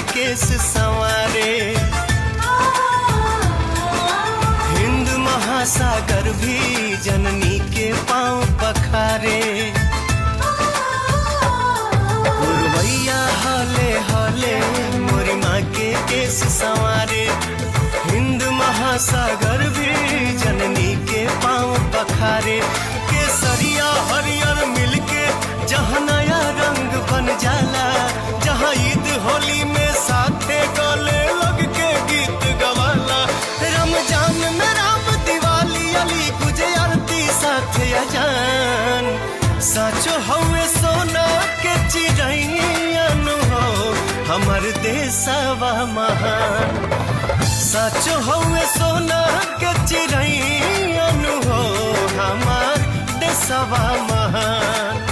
केस संवारे। हिंद महासागर भी जननी के पांव पखारे। पुरवैया हले हले मोरी माँ के केस संवारे। हिंद महासागर भी जननी के पांव पखारे। केसरिया हरियर मिलके जहाँ नया रंग बन जाला, जहाँ ईद होली में साथे गले लग के गीत गवाला। रमजान में राम दिवाली अली गुजे आरती साथे अजान। साचो हवे सोना के चिड़ैयन हो हमर देशवा महान। साचो हवे सोना के चिड़ैयन हो हमार देशवा महान।